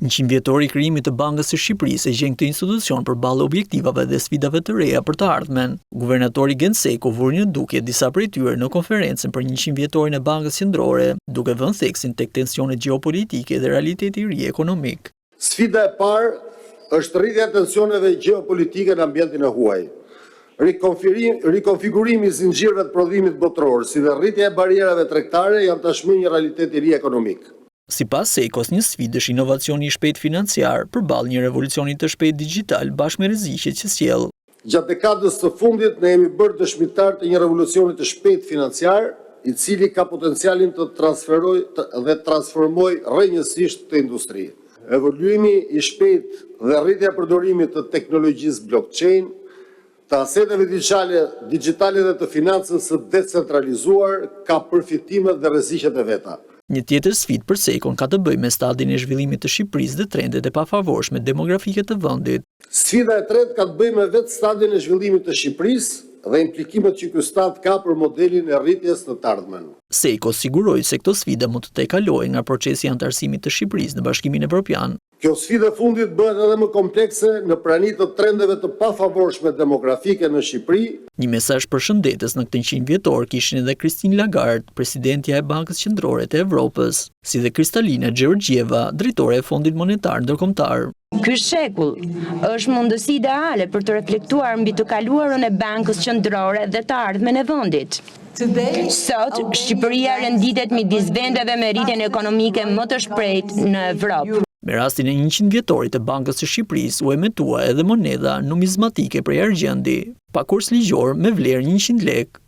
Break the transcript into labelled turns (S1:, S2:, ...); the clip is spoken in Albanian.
S1: 100 vjetori i krijimit të Bankës së Shqipërisë e gjen këtë institucion përballë objektivave dhe sfidave të reja për të ardhmen. Guvernatori Genseko vuri në dukje disa prej tyre në konferencën për 100 vjetorin e Bankës Qendrore, duke vënë theksin tek tensionet gjeopolitike dhe realiteti i ri ekonomik.
S2: Sfida e parë është rritja e tensioneve gjeopolitike në ambientin e huaj. Rikonfigurimi i zinxhirëve të prodhimit botëror, si dhe rritja e barierave tregtare janë tashmë një realitet i ri ekonomik.
S1: Sipas Sekos, një sfidë është inovacioni i shpejt financiar përballë një revolucioni të shpejt digjital bashkë me rreziqet që sjell.
S2: Gjatë dekadës së fundit ne jemi bërë dëshmitar të një revolucioni të shpejt financiar, i cili ka potencialin të transformojë rrënjësisht të industri. Evoluimi i shpejt dhe rritja e përdorimit të teknologjisë blockchain, të aseteve digjitale dhe të financës së decentralizuar ka përfitimet dhe rreziqet e veta.
S1: Një tjetër sfidë për Sekon ka të bëjë me stadin e zhvillimit të Shqipërisë dhe trendet e pafavorshme demografike të vendit.
S2: Sfida e tretë ka të bëjë me vetë stadin e zhvillimit të Shqipërisë dhe implikimet që ky stad ka për modelin e rritjes në të ardhmen.
S1: Seko siguroi se këto sfida mund të tejkalojnë nga procesi i anëtarësimit të Shqipërisë në Bashkimin Evropian.
S2: Kjo sfidë e fundit bëhet edhe më komplekse në praninë të trendeve të pafavorshme demografike në Shqipëri.
S1: Një mesazh përshëndetës në këtë 100 vjetor kishin edhe Christine Lagarde, presidentja e Bankës Qendrore të Evropës, si dhe Kristalina Georgieva, drejtore e Fondit Monetar Ndërkombëtar.
S3: Ky shekull është mundësi ideale për të reflektuar mbi të kaluarën e Bankës Qendrore dhe të ardhmen e vendit. Sot, Shqipëria renditet midis vendeve me rritjen ekonomike më të shpejtë në Evropë.
S1: Me rastin e 100 vjetorit të Bankës së Shqipërisë u emetua edhe monedha numizmatike prej argjendi, pa kurs ligjor me vlerë 100 lekë.